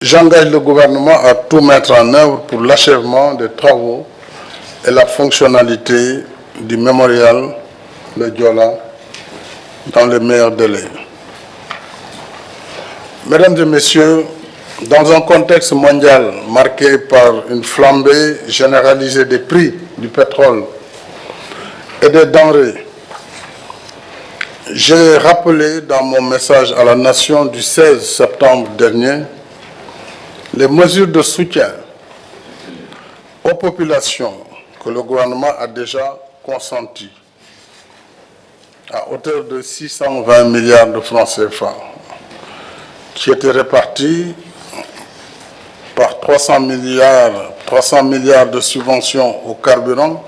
J'engage le gouvernement à tout mettre en œuvre pour l'achèvement des travaux et la fonctionnalité du mémorial Le Diola dans les meilleurs délais. Mesdames et messieurs, dans un contexte mondial marqué par une flambée généralisée des prix du pétrole et des denrées, j'ai rappelé dans mon message à la nation du 16 septembre dernier les mesures de soutien aux populations que le gouvernement a déjà consenties à hauteur de 620 milliards de francs CFA, qui étaient répartis par 300 milliards de subventions au carburant,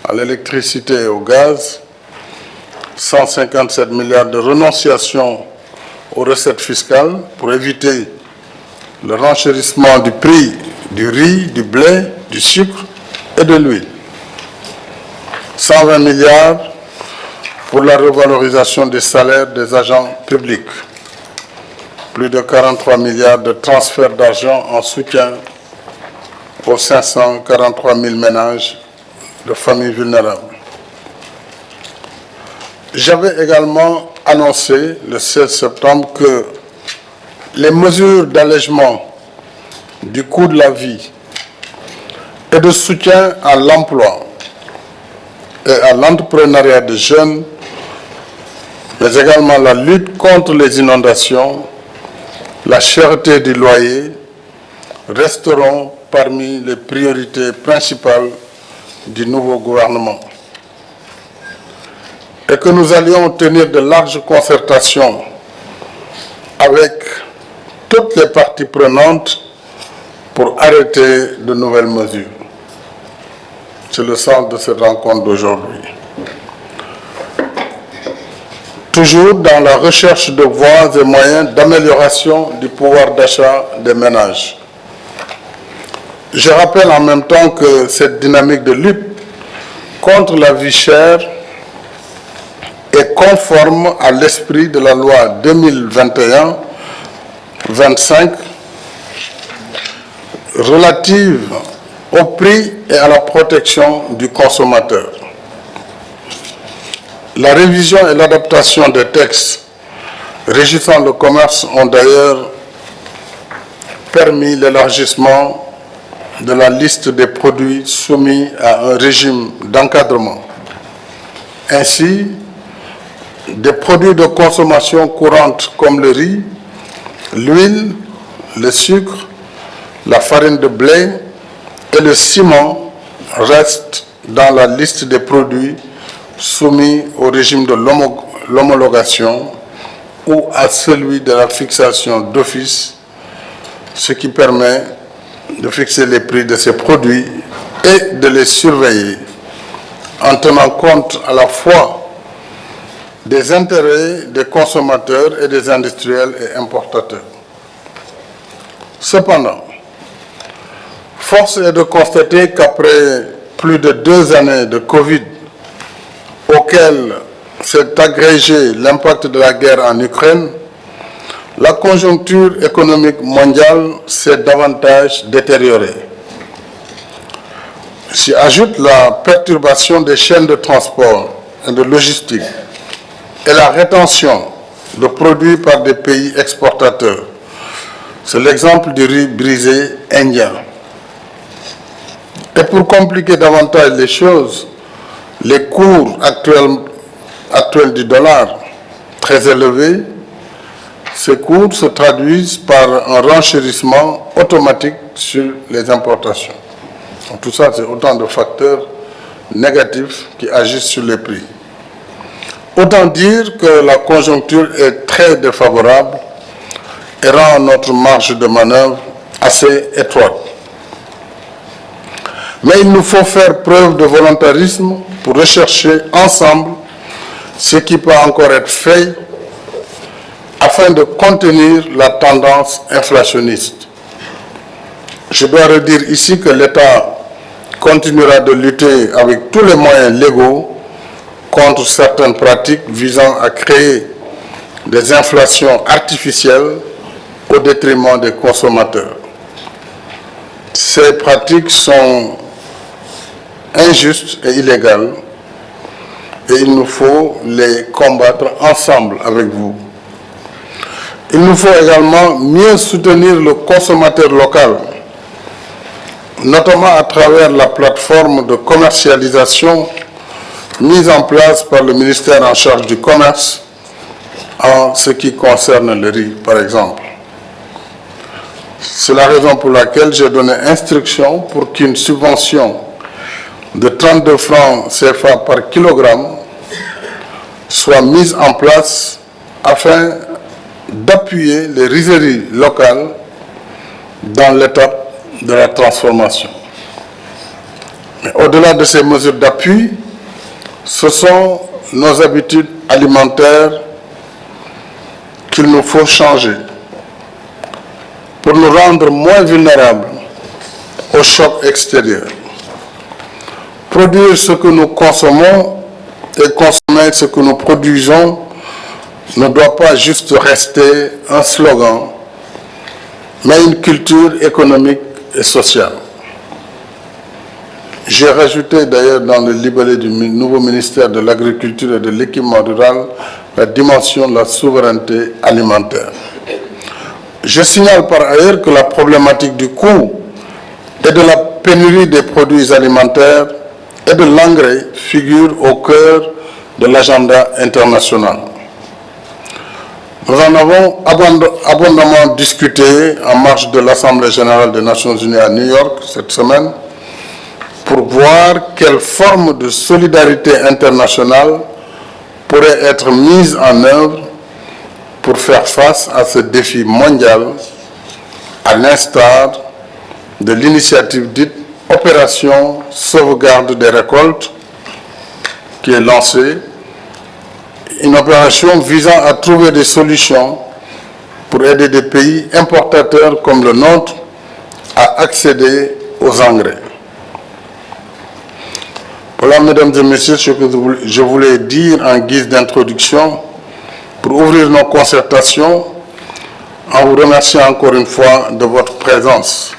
à l'électricité et au gaz, 157 milliards de renonciation aux recettes fiscales pour éviter le renchérissement du prix du riz, du blé, du sucre et de l'huile. 120 milliards pour la revalorisation des salaires des agents publics. Plus de 43 milliards de transferts d'argent en soutien aux 543 000 ménages de familles vulnérables. J'avais également annoncé le 16 septembre que les mesures d'allègement du coût de la vie et de soutien à l'emploi et à l'entrepreneuriat des jeunes, mais également la lutte contre les inondations, la cherté du loyer, resteront parmi les priorités principales du nouveau gouvernement. Et que nous allions tenir de larges concertations avec toutes les parties prenantes pour arrêter de nouvelles mesures. C'est le sens de cette rencontre d'aujourd'hui. Toujours dans la recherche de voies et moyens d'amélioration du pouvoir d'achat des ménages. Je rappelle en même temps que cette dynamique de lutte contre la vie chère est conforme à l'esprit de la loi 2021-25 relative au prix et à la protection du consommateur. La révision et l'adaptation des textes régissant le commerce ont d'ailleurs permis l'élargissement de la liste des produits soumis à un régime d'encadrement. Ainsi, des produits de consommation courante comme le riz, l'huile, le sucre, la farine de blé et le ciment restent dans la liste des produits soumis au régime de l'homologation ou à celui de la fixation d'office, ce qui permet de fixer les prix de ces produits et de les surveiller en tenant compte à la fois des intérêts des consommateurs et des industriels et importateurs. Cependant, force est de constater qu'après plus de 2 années de Covid, auxquelles s'est agrégé l'impact de la guerre en Ukraine, la conjoncture économique mondiale s'est davantage détériorée. S'y ajoute la perturbation des chaînes de transport et de logistique et la rétention de produits par des pays exportateurs. C'est l'exemple du riz brisé indien. Et pour compliquer davantage les choses, les cours actuels du dollar, très élevés, ces cours se traduisent par un renchérissement automatique sur les importations. Donc, tout ça, c'est autant de facteurs négatifs qui agissent sur les prix. Autant dire que la conjoncture est très défavorable et rend notre marge de manœuvre assez étroite. Mais il nous faut faire preuve de volontarisme pour rechercher ensemble ce qui peut encore être fait afin de contenir la tendance inflationniste. Je dois redire ici que l'État continuera de lutter avec tous les moyens légaux contre certaines pratiques visant à créer des inflations artificielles au détriment des consommateurs. Ces pratiques sont injustes et illégales et il nous faut les combattre ensemble avec vous. Il nous faut également mieux soutenir le consommateur local, notamment à travers la plateforme de commercialisation mise en place par le ministère en charge du commerce en ce qui concerne le riz, par exemple. C'est la raison pour laquelle j'ai donné instruction pour qu'une subvention de 32 francs CFA par kilogramme soit mise en place afin d'appuyer les rizeries locales dans l'étape de la transformation. Mais au-delà de ces mesures d'appui, ce sont nos habitudes alimentaires qu'il nous faut changer pour nous rendre moins vulnérables aux chocs extérieurs. Produire ce que nous consommons et consommer ce que nous produisons ne doit pas juste rester un slogan, mais une culture économique et sociale. J'ai rajouté d'ailleurs dans le libellé du nouveau ministère de l'Agriculture et de l'Équipement rural la dimension de la souveraineté alimentaire. Je signale par ailleurs que la problématique du coût et de la pénurie des produits alimentaires et de l'engrais figure au cœur de l'agenda international. Nous en avons abondamment discuté en marge de l'Assemblée générale des Nations unies à New York cette semaine pour voir quelle forme de solidarité internationale pourrait être mise en œuvre pour faire face à ce défi mondial, à l'instar de l'initiative dite Opération Sauvegarde des récoltes, qui est lancée, une opération visant à trouver des solutions pour aider des pays importateurs comme le nôtre à accéder aux engrais. Voilà, mesdames et messieurs, ce que je voulais dire en guise d'introduction pour ouvrir nos concertations en vous remerciant encore une fois de votre présence.